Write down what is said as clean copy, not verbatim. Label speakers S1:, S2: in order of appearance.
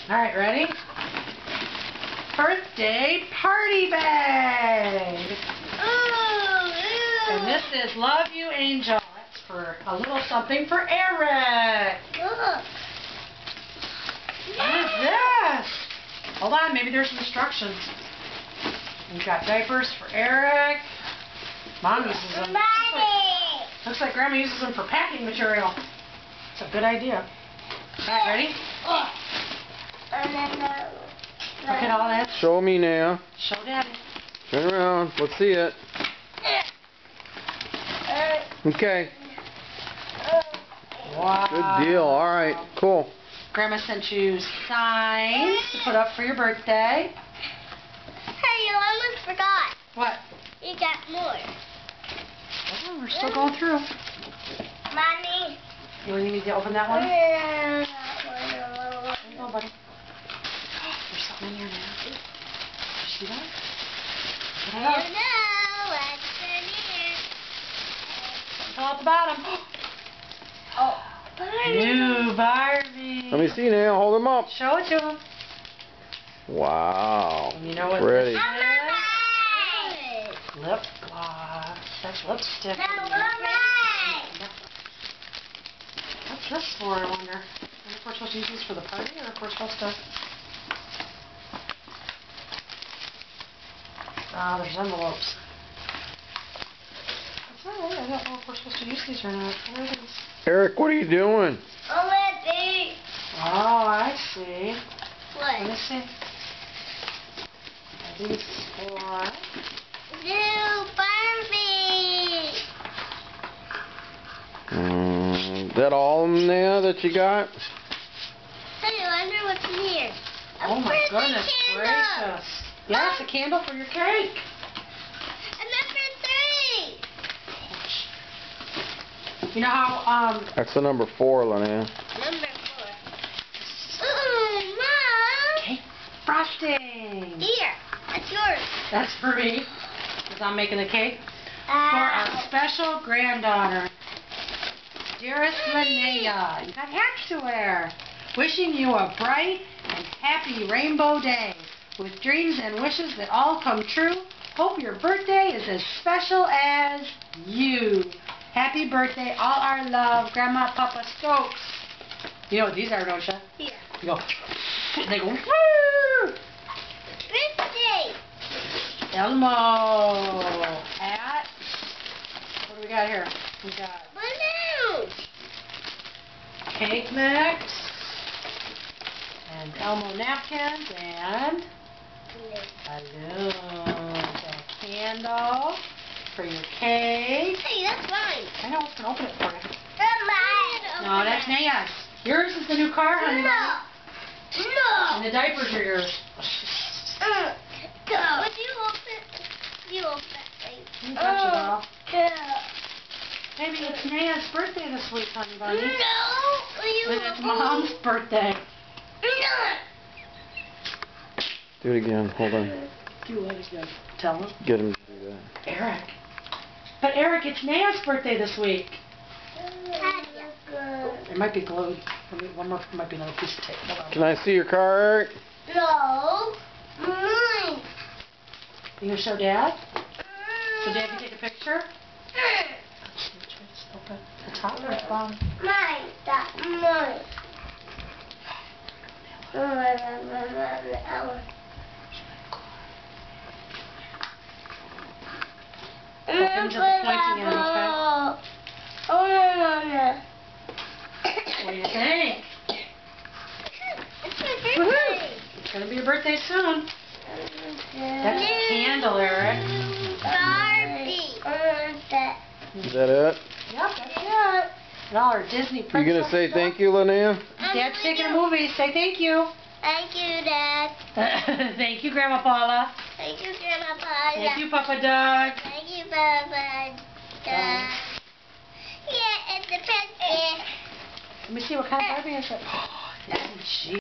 S1: Alright, ready? Birthday party bag! And this is Love You Angel. That's for a little something for Eric.
S2: Look.
S1: What is this? Hold on, maybe there's instructions. We've got diapers for Eric. Mom uses them. Looks like Grandma uses them for packing material. It's a good idea. Alright, ready? Look at all that.
S3: Show me now.
S1: Show Daddy.
S3: Turn around. Let's see it. Okay.
S1: Wow.
S3: Good deal. All right. Cool.
S1: Grandma sent you signs to put up for your birthday.
S2: Hey, you almost forgot.
S1: What?
S2: You got more.
S1: Oh, we're still going through.
S2: Mommy.
S1: You need to open that one? There you go, buddy. There's something in here now. Did you see that?
S2: I don't know what's in here.
S1: Something at the bottom.
S2: Oh, Barbie.
S1: New Barbie.
S3: Let me see now. Hold them up.
S1: Show it to him.
S3: Wow.
S1: And you know what
S3: Pretty.
S1: this
S2: I'm
S1: is? Lip gloss. That's lipstick.
S2: No, right.
S1: What's this for, I wonder? I wonder if we're supposed to use this for the party, or if we're supposed to... Ah, there's envelopes. That's all right. I don't know if we're supposed to use these or not. There it is.
S3: Eric, what are you doing?
S2: Oh, baby.
S1: Oh, I see. Let me
S2: What?
S1: see. These for...
S2: New Barbie.
S3: Is that all of them there that you got?
S2: Hey, I wonder what's in here. A
S1: Oh my
S2: birthday
S1: goodness
S2: candle.
S1: gracious. Yeah, it's a candle for your cake.
S2: And number 3.
S1: You know how,
S3: That's the number 4, Linnea.
S2: Number 4. Ooh, Mom.
S1: cake frosting.
S2: Here. That's yours.
S1: That's for me, because I'm making the cake. For our special granddaughter, dearest Linnea. You got hats to wear. Wishing you a bright and happy rainbow day, with dreams and wishes that all come true. Hope your birthday is as special as you. Happy birthday, all our love, Grandma, Papa Stokes. You know what these are, don't you?
S2: Here.
S1: You go, and they go, woo!
S2: Birthday.
S1: Elmo hat. What do we got here? We got
S2: Balloons.
S1: cake mix and Elmo napkins and balloons and candle for your cake.
S2: Hey, that's mine.
S1: I know, I can open it for you.
S2: That's mine.
S1: No, that's Naya's. Yours is the new car, honey.
S2: No.
S1: And the diapers are yours.
S2: Would you open? You open it.
S1: You touch it all.
S2: Yeah.
S1: Maybe it's Naya's birthday this week, honey bunny.
S2: No. You
S1: And it's Mom's birthday.
S2: No.
S3: Do it again. Hold on.
S1: Do what again? Tell him.
S3: Get him to do that.
S1: Eric. But Eric, it's Naya's birthday this week. It might be glued. One more, might be another piece of tape. Hold on.
S3: Can I see your car, Eric?
S2: No. Mine.
S1: You gonna show Dad? So Dad can take a picture? Open the top or the bottom?
S2: Mine. That's mine.
S1: Open to the pointy end, okay?
S2: Oh, no.
S1: What do you think?
S2: It's my birthday.
S1: It's gonna be your birthday soon. That's a candle, Eric.
S2: Barbie.
S3: Is that it?
S1: Yep, that's it. And all our Disney
S3: You
S1: princess
S3: gonna say
S1: stuff.
S3: thank you, Linnea?
S1: Dad's taking a movie. Say thank you.
S2: Thank you, Dad.
S1: Thank you, Grandma Paula.
S2: Thank you, Grandma Paula.
S1: Thank you, Papa Doug.
S2: Thank you, Papa. Yeah, it's the birthday.
S1: Let me see what kind of Barbie is it. Isn't she